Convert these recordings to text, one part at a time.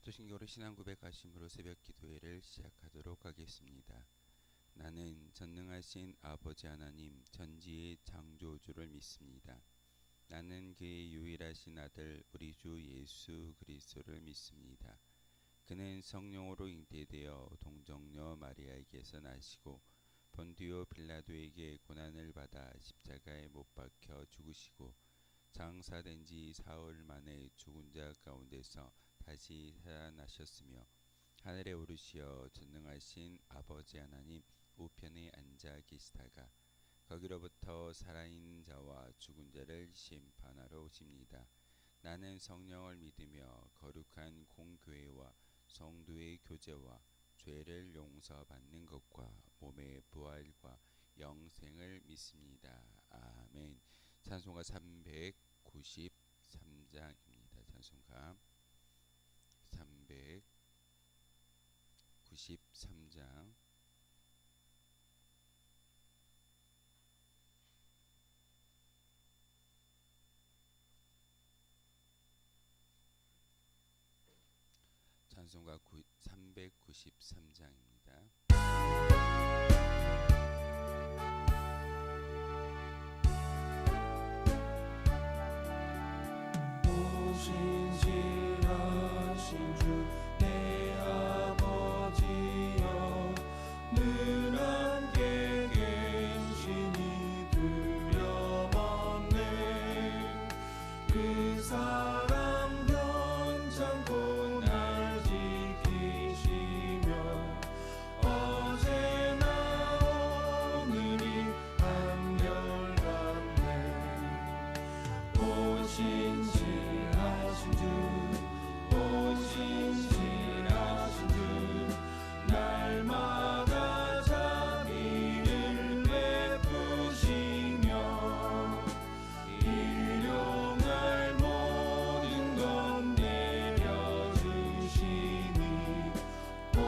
사도신경으로 신앙 고백하심으로 새벽 기도회를 시작하도록 하겠습니다. 나는 전능하신 아버지 하나님 전지의 창조주를 믿습니다. 나는 그의 유일하신 아들 우리 주 예수 그리스도를 믿습니다. 그는 성령으로 잉태되어 동정녀 마리아에게서 나시고 본디오 빌라도에게 고난을 받아 십자가에 못 박혀 죽으시고 장사된 지 사흘 만에 죽은 자 가운데서 다시 살아나셨으며 하늘에 오르시어 전능하신 아버지 하나님 우편에 앉아 계시다가 거기로부터 살아있는 자와 죽은 자를 심판하러 오십니다. 나는 성령을 믿으며 거룩한 공교회와 성도의 교제와 죄를 용서받는 것과 몸의 부활과 영생을 믿습니다. 아멘. 찬송가 393장입니다. 찬송가 393장. 찬송가 393장입니다. 신실하신 주 내 아버지여 늘 함께 계시니 두려웠네. 그 사랑 변찮고 날 지키시며 어제나 오늘이 한결같네. 오 신실하신 주, 오 신실하신 주, 날마다 자비를 베푸시며 일용할 모든 것 내려주시니 오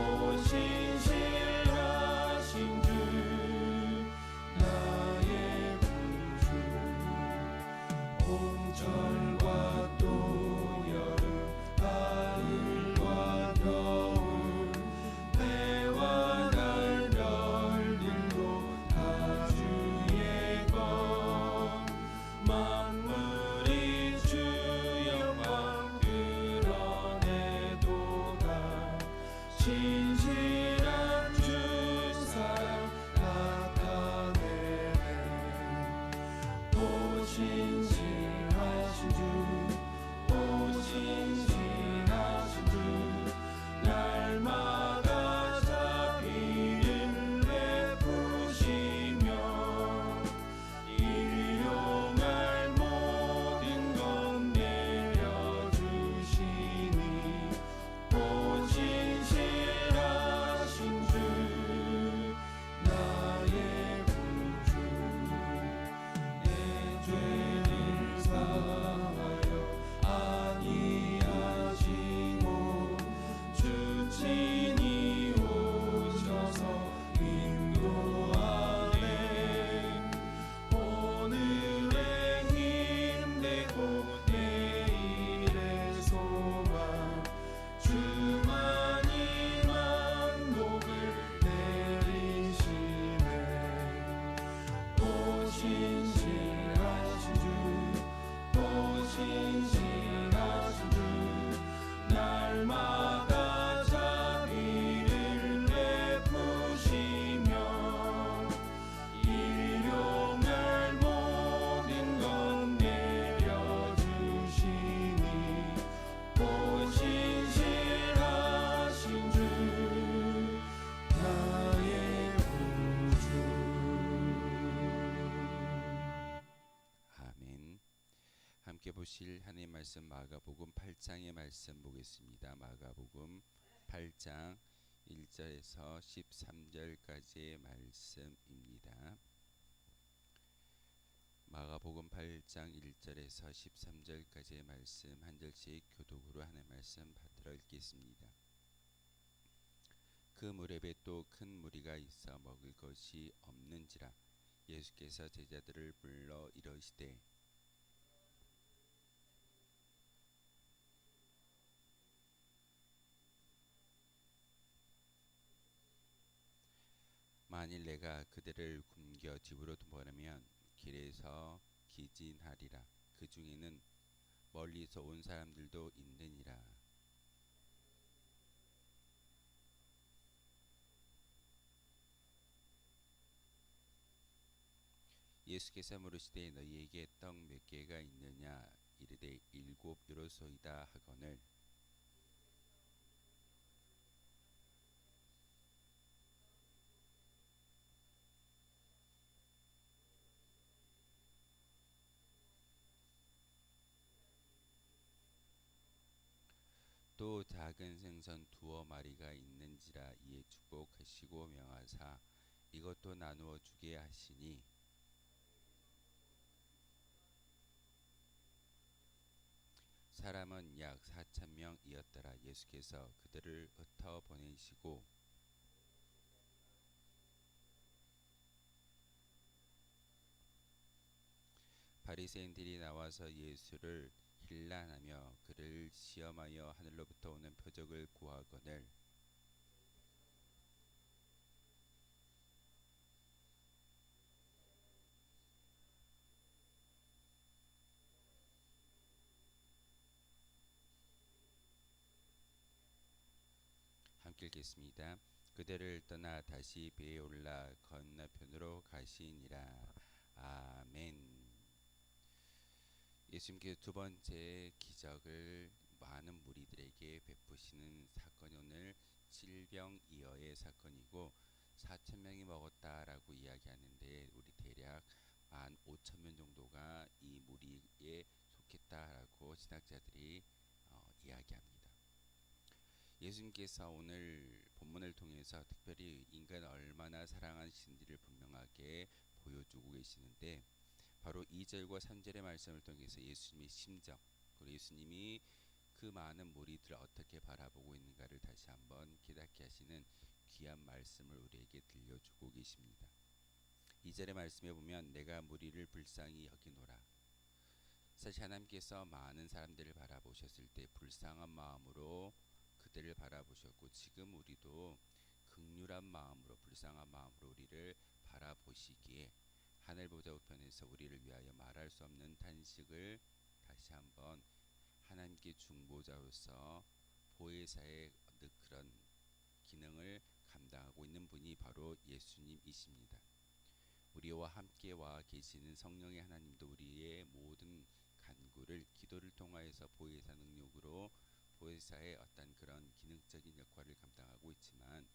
신실하신 주, 나의 구주. 봄철과 또 여름, 가을과 겨울, 해와 달, 별들도 다 주의 것. 만물이 주 영광 드러내도다. 신실한 주 사랑 나타내네. 오 신실하신 주, 오 신실하신 주, 날마다 자비를 베푸시며 일용할 모든 것 내려주시니 오 신실하신 주, 나의 구주. 내 죄를 사하여 안위하시고 주 친히 오셔서 인도하네. 오늘의 힘되고 내일의 소망 주만이 만복을 내리시네. 오 신실하신 주, 오 신실하신 주, 날마다 자비를 베푸시며 일용할 모든 것 내려주시니 오 신실하신 주, 나의 구주. 아멘. 함께 보실 하나님 말씀 마가복음 8장의 말씀 보겠습니다. 마가복음 8장 1절에서 13절까지의 말씀입니다. 마가복음 8장 1절에서 13절까지의 말씀 한 절씩 교독으로 하나님 말씀 받들어 읽겠습니다. 그 무렵에 또 큰 무리가 있어 먹을 것이 없는지라 예수께서 제자들을 불러 이르시되 만일 내가 그들을 굶겨 집으로 보내면 길에서 기진하리라. 그 중에는 멀리서 온 사람들도 있느니라. 예수께서 물으시되 너희에게 떡 몇 개가 있느냐 이르되 일곱 요로소이다 하거늘 또 작은 생선 두어 마리가 있는지라 이에 축복하시고 명하사 이것도 나누어 주게 하시니 사람은 약 4,000명이었더라. 예수께서 그들을 흩어 보내시고 바리새인들이 나와서 예수를 힐난하며 그를 시험하여 하늘로부터 오는 표적을 구하거늘 함께 읽겠습니다. 그들을 떠나 다시 배에 올라 건너편으로 가시니라. 아멘. 예수님께서 두 번째 기적을 많은 무리들에게 베푸시는 사건이 오늘 질병이어의 사건이고 4,000명이 먹었다라고 이야기하는데 우리 대략 15,000명 정도가 이 무리에 속했다라고 신학자들이 이야기합니다. 예수님께서 오늘 본문을 통해서 특별히 인간을 얼마나 사랑하시는지를 분명하게 보여주고 계시는데 바로 2절과 3절의 말씀을 통해서 예수님의 심정 그리고 예수님이 그 많은 무리들을 어떻게 바라보고 있는가를 다시 한번 깨닫게 하시는 귀한 말씀을 우리에게 들려주고 계십니다. 2절의 말씀에 보면 내가 무리를 불쌍히 여기노라. 사실 하나님께서 많은 사람들을 바라보셨을 때 불쌍한 마음으로 그들을 바라보셨고 지금 우리도 긍휼한 마음으로 불쌍한 마음으로 우리를 바라보시기에 하늘 보좌 우편에서 우리를 위하여 말할 수 없는 탄식을 다시 한번 하나님께 중보자로서 보혜사의 그런 기능을 감당하고 있는 분이 바로 예수님이십니다. 우리와 함께 와 계시는 성령의 하나님도 우리의 모든 간구를 기도를 통하여서 보혜사 능력으로 보혜사의 어떤 그런 기능적인 역할을 감당하고 있지만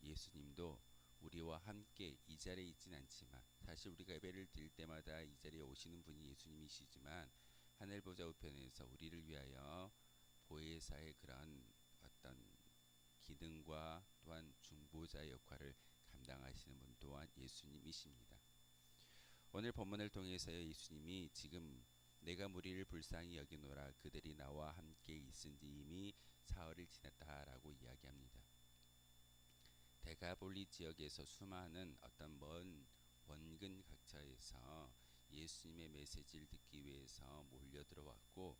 예수님도 우리와 함께 이 자리에 있진 않지만 사실 우리가 예배를 드릴 때마다 이 자리에 오시는 분이 예수님이시지만 하늘 보좌 우편에서 우리를 위하여 보혜사의 그런 어떤 기능과 또한 중보자의 역할을 감당하시는 분 또한 예수님이십니다. 오늘 본문을 통해서 예수님이 지금 내가 무리를 불쌍히 여기노라 그들이 나와 함께 있은지 이미 사흘을 지났다라고 이야기합니다. 데가볼리 지역에서 수많은 어떤 먼 원근 각처에서 예수님의 메시지를 듣기 위해서 몰려 들어왔고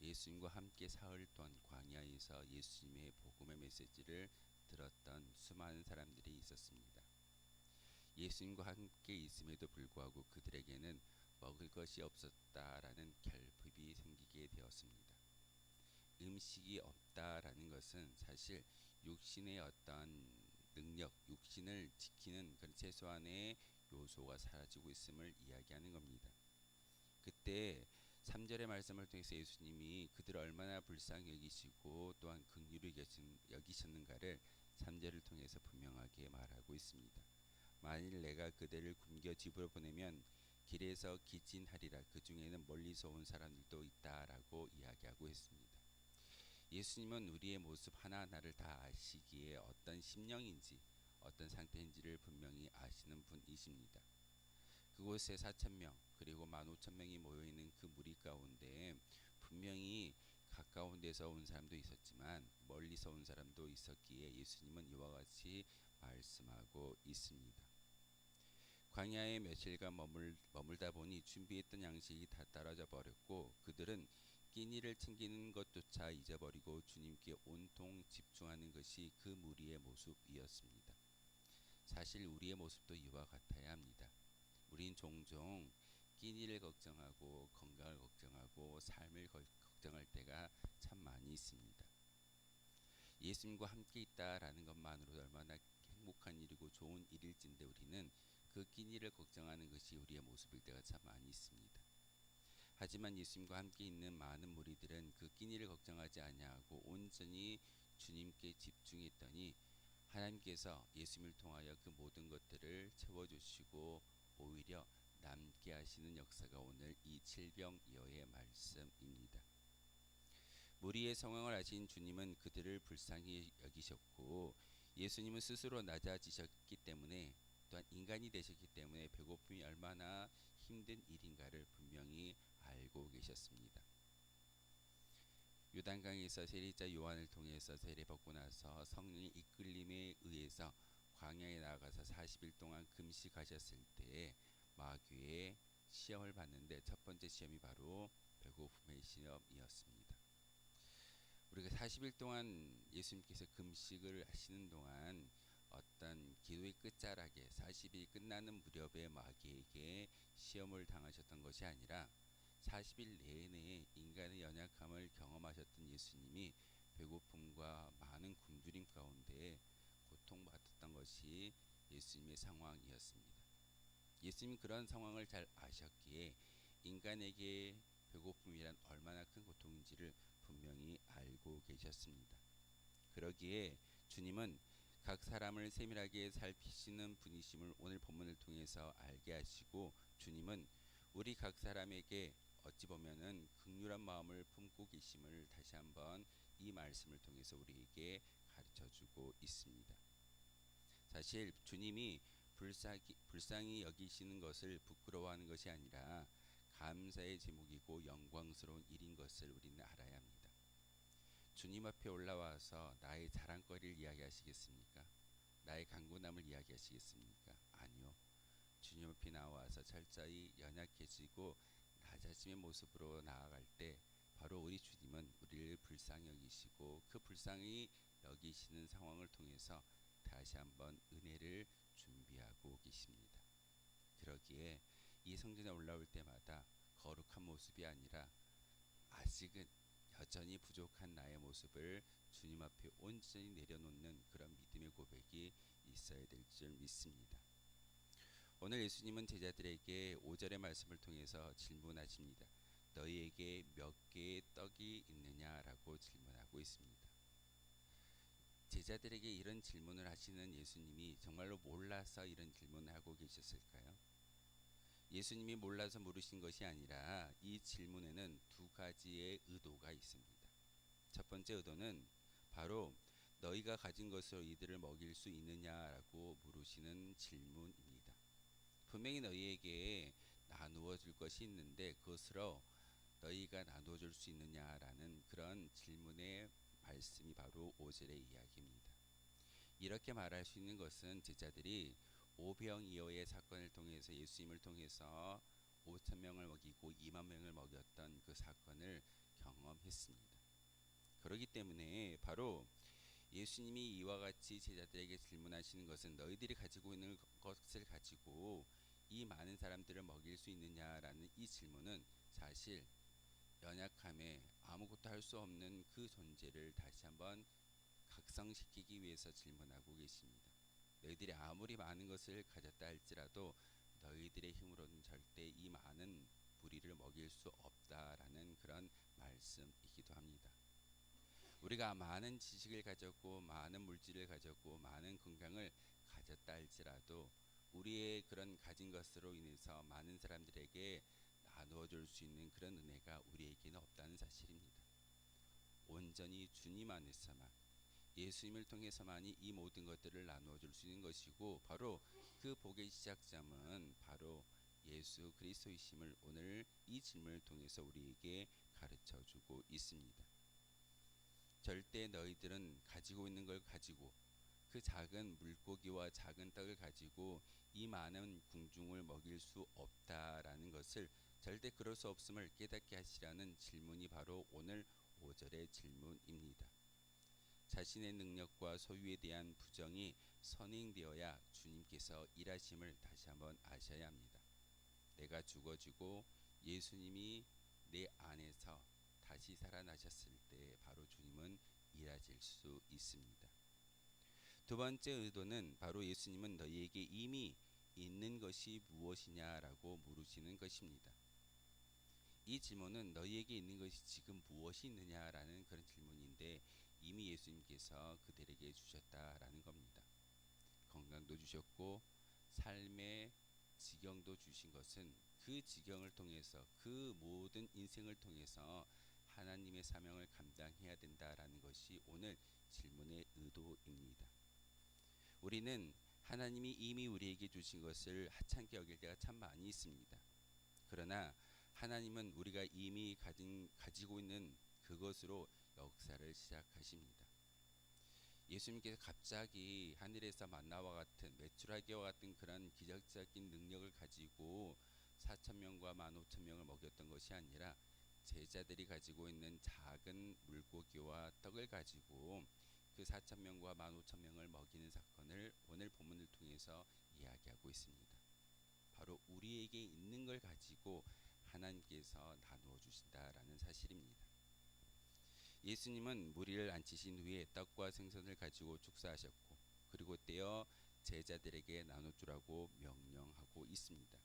예수님과 함께 사흘 동안 광야에서 예수님의 복음의 메시지를 들었던 수많은 사람들이 있었습니다. 예수님과 함께 있음에도 불구하고 그들에게는 먹을 것이 없었다라는 결핍이 생기게 되었습니다. 음식이 없다라는 것은 사실 육신의 어떤 능력, 육신을 지키는 그런 최소한의 요소가 사라지고 있음을 이야기하는 겁니다. 그때 3절의 말씀을 통해서 예수님이 그들을 얼마나 불쌍히 여기시고 또한 긍휼히 여기셨는가를 3절을 통해서 분명하게 말하고 있습니다. 만일 내가 그들을 굶겨 집으로 보내면 길에서 기진하리라. 그 중에는 멀리서 온 사람들도 있다라고 이야기하고 있습니다. 예수님은 우리의 모습 하나하나를 다 아시기에 어떤 심령인지 어떤 상태인지를 분명히 아시는 분이십니다. 그곳에 4,000명 그리고 15,000명이 모여있는 그 무리 가운데 분명히 가까운 데서 온 사람도 있었지만 멀리서 온 사람도 있었기에 예수님은 이와 같이 말씀하고 있습니다. 광야에 며칠간 머물다 보니 준비했던 양식이 다 떨어져 버렸고 그들은 끼니를 챙기는 것조차 잊어버리고 주님께 온통 집중하는 것이 그 무리의 모습이었습니다. 사실 우리의 모습도 이와 같아야 합니다. 우린 종종 끼니를 걱정하고 건강을 걱정하고 삶을 걱정할 때가 참 많이 있습니다. 예수님과 함께 있다라는 것만으로도 얼마나 행복한 일이고 좋은 일일진데 우리는 그 끼니를 걱정하는 것이 우리의 모습일 때가 참 많이 있습니다. 하지만 예수님과 함께 있는 많은 무리들은 그 끼니를 걱정하지 아니하고 온전히 주님께 집중했더니 하나님께서 예수님을 통하여 그 모든 것들을 채워주시고 오히려 남게 하시는 역사가 오늘 이 질병이어의 말씀입니다. 무리의 상황을 아신 주님은 그들을 불쌍히 여기셨고 예수님은 스스로 낮아지셨기 때문에 또한 인간이 되셨기 때문에 배고픔이 얼마나 힘든 일인가를 분명히 알고 계셨습니다. 요단강에서 세례자 요한을 통해서 세례받고 나서 성령의 이끌림에 의해서 광야에 나아가서 40일 동안 금식하셨을 때 마귀의 시험을 받는데 첫 번째 시험이 바로 배고픔의 시험이었습니다. 우리가 40일 동안 예수님께서 금식을 하시는 동안 어떤 기도의 끝자락에 40일이 끝나는 무렵에 마귀에게 시험을 당하셨던 것이 아니라 40일 내내 인간의 연약함을 경험하셨던 예수님이 배고픔과 많은 굶주림 가운데 고통받았던 것이 예수님의 상황이었습니다. 예수님이 그런 상황을 잘 아셨기에 인간에게 배고픔이란 얼마나 큰 고통인지를 분명히 알고 계셨습니다. 그러기에 주님은 각 사람을 세밀하게 살피시는 분이심을 오늘 본문을 통해서 알게 하시고 주님은 우리 각 사람에게 어찌 보면은 긍휼한 마음을 품고 계심을 다시 한번 이 말씀을 통해서 우리에게 가르쳐주고 있습니다. 사실 주님이 불쌍히 여기시는 것을 부끄러워하는 것이 아니라 감사의 제목이고 영광스러운 일인 것을 우리는 알아야 합니다. 주님 앞에 올라와서 나의 자랑거리를 이야기하시겠습니까? 나의 강구남을 이야기하시겠습니까? 아니요. 주님 앞에 나와서 철저히 연약해지고 낮아짐의 모습으로 나아갈 때 바로 우리 주님은 우리를 불쌍히 여기시고 그 불쌍히 여기시는 상황을 통해서 다시 한번 은혜를 준비하고 계십니다. 그러기에 이 성전에 올라올 때마다 거룩한 모습이 아니라 아직은 여전히 부족한 나의 모습을 주님 앞에 온전히 내려놓는 그런 믿음의 고백이 있어야 될 줄 믿습니다. 오늘 예수님은 제자들에게 5절의 말씀을 통해서 질문하십니다. 너희에게 몇 개의 떡이 있느냐라고 질문하고 있습니다. 제자들에게 이런 질문을 하시는 예수님이 정말로 몰라서 이런 질문을 하고 계셨을까요? 예수님이 몰라서 물으신 것이 아니라 이 질문에는 두 가지의 의도가 있습니다. 첫 번째 의도는 바로 너희가 가진 것으로 이들을 먹일 수 있느냐라고 물으시는 질문입니다. 분명히 너희에게 나누어 줄 것이 있는데 그것으로 너희가 나누어 줄 수 있느냐라는 그런 질문의 말씀이 바로 5절의 이야기입니다. 이렇게 말할 수 있는 것은 제자들이 오병이어의 사건을 통해서 예수님을 통해서 5천 명을 먹이고 2만 명을 먹였던 그 사건을 경험했습니다. 그렇기 때문에 바로 예수님이 이와 같이 제자들에게 질문하시는 것은 너희들이 가지고 있는 것을 가지고 이 많은 사람들을 먹일 수 있느냐라는 이 질문은 사실 연약함에 아무것도 할 수 없는 그 존재를 다시 한번 각성시키기 위해서 질문하고 계십니다. 너희들이 아무리 많은 것을 가졌다 할지라도 너희들의 힘으로는 절대 이 많은 무리를 먹일 수 없다라는 그런 말씀이기도 합니다. 우리가 많은 지식을 가졌고 많은 물질을 가졌고 많은 건강을 가졌다 할지라도 우리의 그런 가진 것으로 인해서 많은 사람들에게 나누어 줄 수 있는 그런 은혜가 우리에게는 없다는 사실입니다. 온전히 주님 안에서만 예수님을 통해서만이 이 모든 것들을 나누어 줄 수 있는 것이고 바로 그 복의 시작점은 바로 예수 그리스도이심을 오늘 이 질문을 통해서 우리에게 가르쳐 주고 있습니다. 절대 너희들은 가지고 있는 걸 가지고 그 작은 물고기와 작은 떡을 가지고 이 많은 궁중을 먹일 수 없다라는 것을 절대 그럴 수 없음을 깨닫게 하시라는 질문이 바로 오늘 5절의 질문입니다. 자신의 능력과 소유에 대한 부정이 선행되어야 주님께서 일하심을 다시 한번 아셔야 합니다. 내가 죽어지고 예수님이 내 안에서 다시 살아나셨을 때 바로 주님은 일하실 수 있습니다. 두 번째 의도는 바로 예수님은 너희에게 이미 있는 것이 무엇이냐라고 물으시는 것입니다. 이 질문은 너희에게 있는 것이 지금 무엇이 있느냐라는 그런 질문인데 이미 예수님께서 그들에게 주셨다라는 겁니다. 건강도 주셨고 삶의 지경도 주신 것은 그 지경을 통해서 그 모든 인생을 통해서 하나님의 사명을 감당해야 된다라는 것이 오늘 질문의 의도입니다. 우리는 하나님이 이미 우리에게 주신 것을 하찮게 여길 때가 참 많이 있습니다. 그러나 하나님은 우리가 이미 가지고 있는 그것으로 역사를 시작하십니다. 예수님께서 갑자기 하늘에서 만나와 같은 메추라기와 같은 그런 기적적인 능력을 가지고 4,000명과 15,000명을 먹였던 것이 아니라 제자들이 가지고 있는 작은 물고기와 떡을 가지고 그 4,000명과 15,000명을 먹이는 사건을 오늘 본문을 통해서 이야기하고 있습니다. 바로 우리에게 있는 걸 가지고 하나님께서 나누어 주신다라는 사실입니다. 예수님은 무리를 앉히신 후에 떡과 생선을 가지고 축사하셨고 그리고 떼어 제자들에게 나눠주라고 명령하고 있습니다.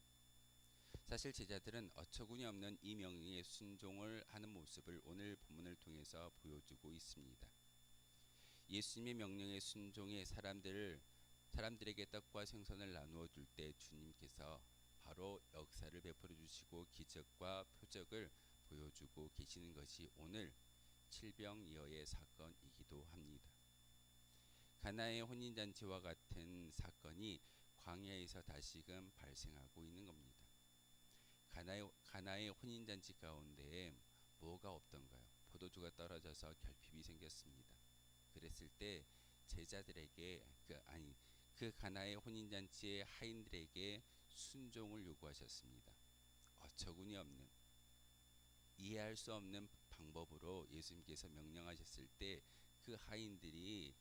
사실 제자들은 어처구니 없는 이 명령에 순종을 하는 모습을 오늘 본문을 통해서 보여주고 있습니다. 예수님의 명령에 순종해 사람들에게 떡과 생선을 나누어 줄 때 주님께서 바로 역사를 베풀어 주시고 기적과 표적을 보여주고 계시는 것이 오늘 칠병이어의 사건이기도 합니다. 가나의 혼인잔치와 같은 사건이 광야에서 다시금 발생하고 있는 겁니다. 가나의 혼인잔치 가운데 뭐가 없던가요? 포도주가 떨어져서 결핍이 생겼습니다. 그랬을 때 제자들에게 그 가나의 혼인잔치의 하인들에게 순종을 요구하셨습니다. 어처구니 없는 이해할 수 없는 방법으로 예수님께서 명령하셨을 때 그 하인들이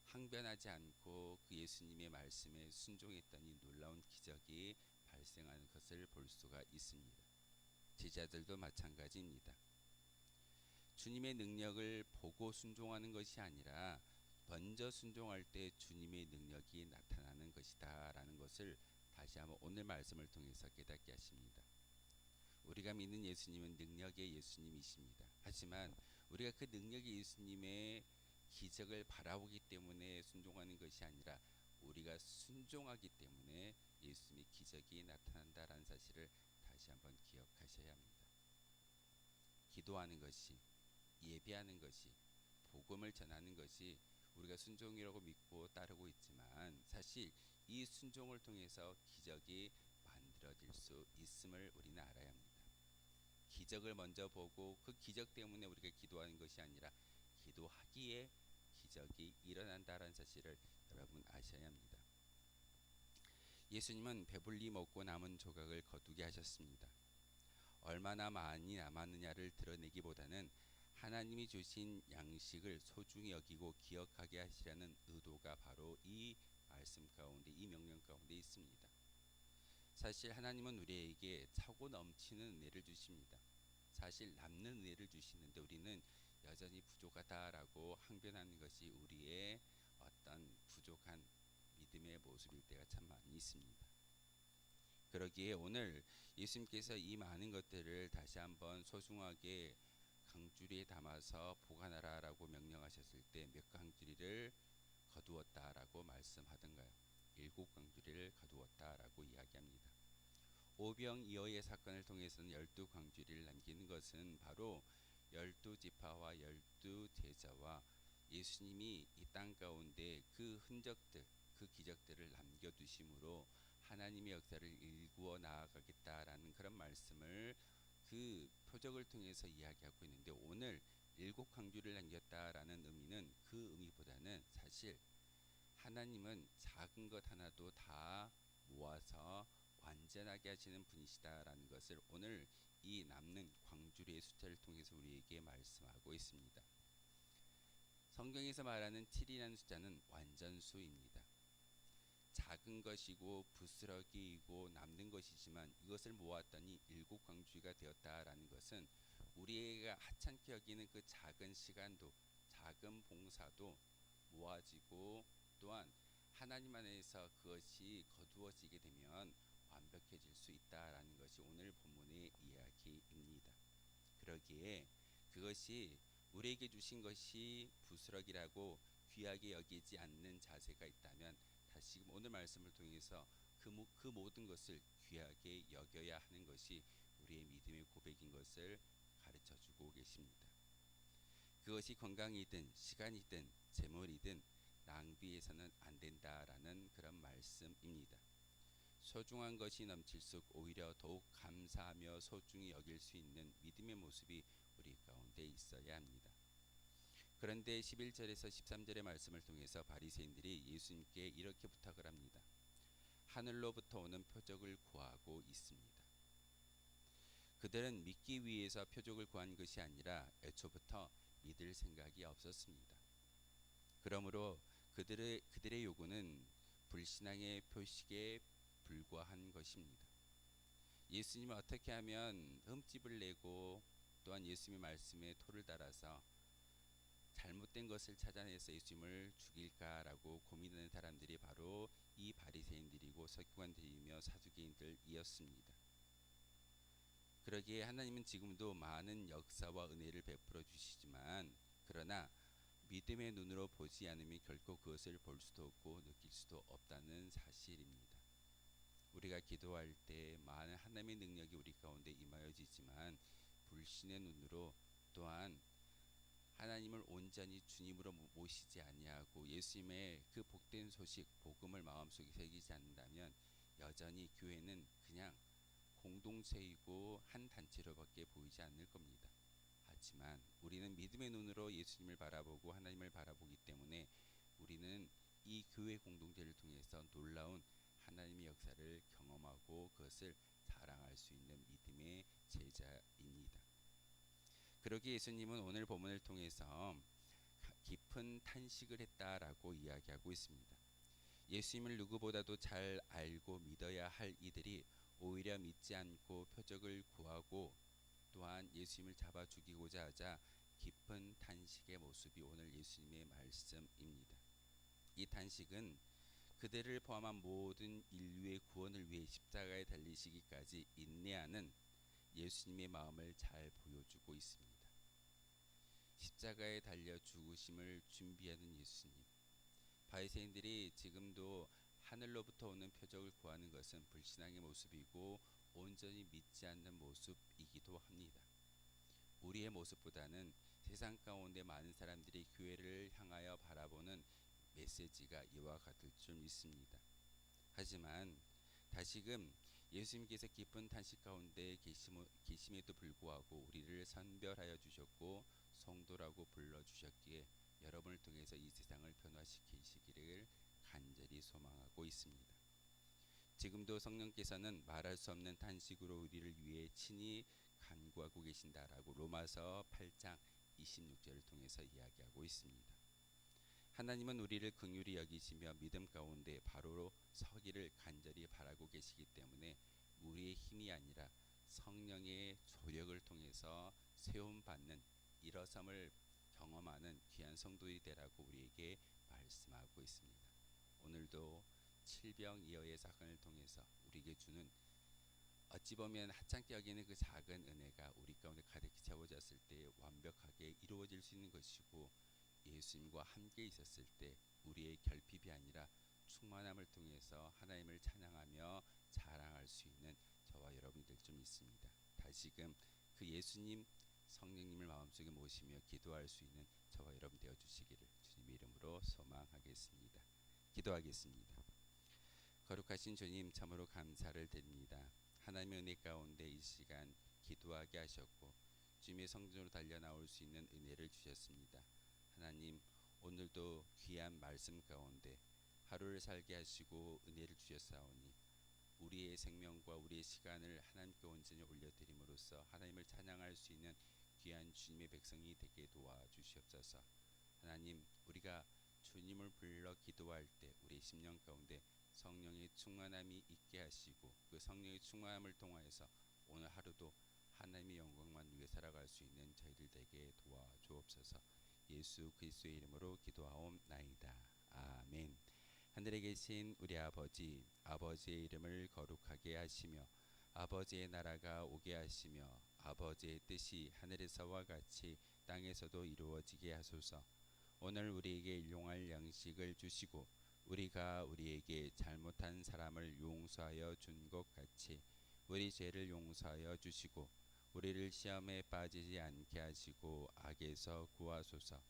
항변하지 않고 그 예수님의 말씀에 순종했더니 놀라운 기적이 발생하는 것을 볼 수가 있습니다. 제자들도 마찬가지입니다. 주님의 능력을 보고 순종하는 것이 아니라 먼저 순종할 때 주님의 능력이 나타나는 것이다 라는 것을 다시 한번 오늘 말씀을 통해서 깨닫게 하십니다. 우리가 믿는 예수님은 능력의 예수님이십니다. 하지만 우리가 그 능력의 예수님의 기적을 바라보기 때문에 순종하는 것이 아니라 우리가 순종하기 때문에 예수님의 기적이 나타난다라는 사실을 다시 한번 기억하셔야 합니다. 기도하는 것이, 예배하는 것이, 복음을 전하는 것이 우리가 순종이라고 믿고 따르고 있지만 사실 이 순종을 통해서 기적이 만들어질 수 있음을 우리는 알아야 합니다. 기적을 먼저 보고 그 기적 때문에 우리가 기도하는 것이 아니라 기도하기에 기적이 일어난다는 사실을 여러분 아셔야 합니다. 예수님은 배불리 먹고 남은 조각을 거두게 하셨습니다. 얼마나 많이 남았느냐를 드러내기보다는 하나님이 주신 양식을 소중히 여기고 기억하게 하시려는 의도가 바로 이 말씀 가운데, 이 명령 가운데 있습니다. 사실 하나님은 우리에게 차고 넘치는 은혜를 주십니다. 사실 남는 은혜를 주시는데 우리는 여전히 부족하다라고 항변하는 것이 우리의 어떤 부족한 믿음의 모습일 때가 참 많이 있습니다. 그러기에 오늘 예수님께서 이 많은 것들을 다시 한번 소중하게 강주리에 담아서 보관하라라고 명령하셨을 때 몇 강주리를 거두었다라고 말씀하던가요? 7강주리를 거두었다라고 이야기합니다. 오병이어의 사건을 통해서는 12강주리를 남기는 것은 바로 12지파와 12제자와 예수님이 이 땅 가운데 그 흔적들, 그 기적들을 남겨두심으로 하나님의 역사를 일구어 나아가겠다라는 그런 말씀을 그 표적을 통해서 이야기하고 있는데 오늘 7강주리를 남겼다라는 의미는 그 의미보다는 사실 하나님은 작은 것 하나도 다 모아서 완전하게 하시는 분이시다라는 것을 오늘 이 남는 광주리의 숫자를 통해서 우리에게 말씀하고 있습니다. 성경에서 말하는 7이라는 숫자는 완전수입니다. 작은 것이고 부스러기이고 남는 것이지만 이것을 모았더니 일곱 광주가 되었다라는 것은 우리가 하찮게 여기는 그 작은 시간도 작은 봉사도 모아지고 또한 하나님 안에서 그것이 거두어지게 되면 완벽해질 수 있다라는 것이 오늘 본문의 이야기입니다. 그러기에 그것이 우리에게 주신 것이 부스러기라고 귀하게 여기지 않는 자세가 있다면 다시금 오늘 말씀을 통해서 그 모든 것을 귀하게 여겨야 하는 것이 우리의 믿음의 고백인 것을 가르쳐 주고 계십니다. 그것이 건강이든 시간이든 재물이든 낭비해서는 안 된다라는 그런 말씀입니다. 소중한 것이 넘칠수록 오히려 더욱 감사하며 소중히 여길 수 있는 믿음의 모습이 우리 가운데 있어야 합니다. 그런데 11절에서 13절의 말씀을 통해서 바리새인들이 예수님께 이렇게 부탁을 합니다. 하늘로부터 오는 표적을 구하고 있습니다. 그들은 믿기 위해서 표적을 구한 것이 아니라 애초부터 믿을 생각이 없었습니다. 그러므로 그들의 요구는 불신앙의 표식에 불과한 것입니다. 예수님은 어떻게 하면 흠집을 내고 또한 예수님의 말씀에 토를 달아서 잘못된 것을 찾아내서 예수님을 죽일까라고 고민하는 사람들이 바로 이 바리새인들이고 서기관들이며 사두개인들이었습니다. 그러기에 하나님은 지금도 많은 역사와 은혜를 베풀어 주시지만 그러나 믿음의 눈으로 보지 않으면 결코 그것을 볼 수도 없고 느낄 수도 없다는 사실입니다. 우리가 기도할 때 많은 하나님의 능력이 우리 가운데 임하여지지만 불신의 눈으로 또한 하나님을 온전히 주님으로 모시지 아니하고 예수님의 그 복된 소식 복음을 마음속에 새기지 않는다면 여전히 교회는 그냥 공동체이고 한 단체로밖에 보이지 않을 겁니다. 하지만 우리는 믿음의 눈으로 예수님을 바라보고 하나님을 바라보기 때문에 우리는 이 교회 공동체를 통해서 놀라운 하나님의 역사를 경험하고 그것을 자랑할 수 있는 믿음의 제자입니다. 그러기에 예수님은 오늘 본문을 통해서 깊은 탄식을 했다라고 이야기하고 있습니다. 예수님을 누구보다도 잘 알고 믿어야 할 이들이 오히려 믿지 않고 표적을 구하고 또한 예수님을 잡아 죽이고자 하자 깊은 탄식의 모습이 오늘 예수님의 말씀입니다. 이 탄식은 그들을 포함한 모든 인류의 구원을 위해 십자가에 달리시기까지 인내하는 예수님의 마음을 잘 보여주고 있습니다. 십자가에 달려 죽으심을 준비하는 예수님. 바리새인들이 지금도 하늘로부터 오는 표적을 구하는 것은 불신앙의 모습이고 온전히 믿지 않는 모습이기도 합니다. 우리의 모습보다는 세상 가운데 많은 사람들이 교회를 향하여 바라보는 메시지가 이와 같을 줄 믿습니다. 하지만 다시금 예수님께서 깊은 탄식 가운데 계심에도 불구하고 우리를 선별하여 주셨고 성도라고 불러주셨기에 여러분을 통해서 이 세상을 변화시키시기를 간절히 소망하고 있습니다. 지금도 성령께서는 말할 수 없는 탄식으로 우리를 위해 친히 간구하고 계신다라고 로마서 8장 26절을 통해서 이야기하고 있습니다. 하나님은 우리를 긍휼히 여기시며 믿음 가운데 바로 서기를 간절히 바라고 계시기 때문에 우리의 힘이 아니라 성령의 조력을 통해서 세움받는 일어섬을 경험하는 귀한 성도들이 되라고 우리에게 말씀하고 있습니다. 오늘도 칠병이어의 사건을 통해서 우리에게 주는 어찌 보면 하찮게 여기는 그 작은 은혜가 우리 가운데 가득히 채워졌을 때 완벽하게 이루어질 수 있는 것이고 예수님과 함께 있었을 때 우리의 결핍이 아니라 충만함을 통해서 하나님을 찬양하며 자랑할 수 있는 저와 여러분이 될 줄 믿습니다. 다시금 그 예수님 성령님을 마음속에 모시며 기도할 수 있는 저와 여러분 되어 주시기를 주님의 이름으로 소망하겠습니다. 기도하겠습니다. 거룩하신 주님 참으로 감사를 드립니다. 하나님의 은혜 가운데 이 시간 기도하게 하셨고 주님의 성전으로 달려 나올 수 있는 은혜를 주셨습니다. 하나님 오늘도 귀한 말씀 가운데 하루를 살게 하시고 은혜를 주셨사오니 우리의 생명과 우리의 시간을 하나님께 온전히 올려드림으로써 하나님을 찬양할 수 있는 귀한 주님의 백성이 되게 도와주시옵소서. 하나님, 우리가 주님을 불러 기도할 때 우리 심령 가운데 성령의 충만함이 있게 하시고 그 성령의 충만함을 통하여서 오늘 하루도 하나님의 영광만 위해 살아갈 수 있는 저희들 되게 도와주옵소서. 예수 그리스도의 이름으로 기도하옵나이다. 아멘. 하늘에 계신 우리 아버지, 아버지의 이름을 거룩하게 하시며 아버지의 나라가 오게 하시며 아버지의 뜻이 하늘에서와 같이 땅에서도 이루어지게 하소서. 오늘 우리에게 일용할 양식을 주시고 우리가 우리에게 잘못한 사람을 용서하여 준 것 같이 우리 죄를 용서하여 주시고 우리를 시험에 빠지지 않게 하시고 악에서 구하소서.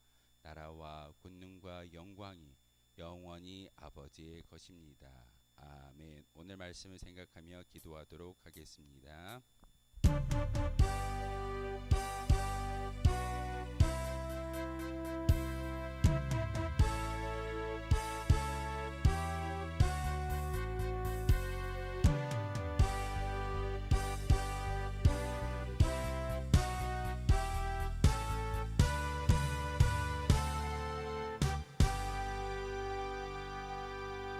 나라와 권능과 영광이 영원히 아버지의 것입니다. 아멘. 오늘 말씀을 생각하며 기도하도록 하겠습니다.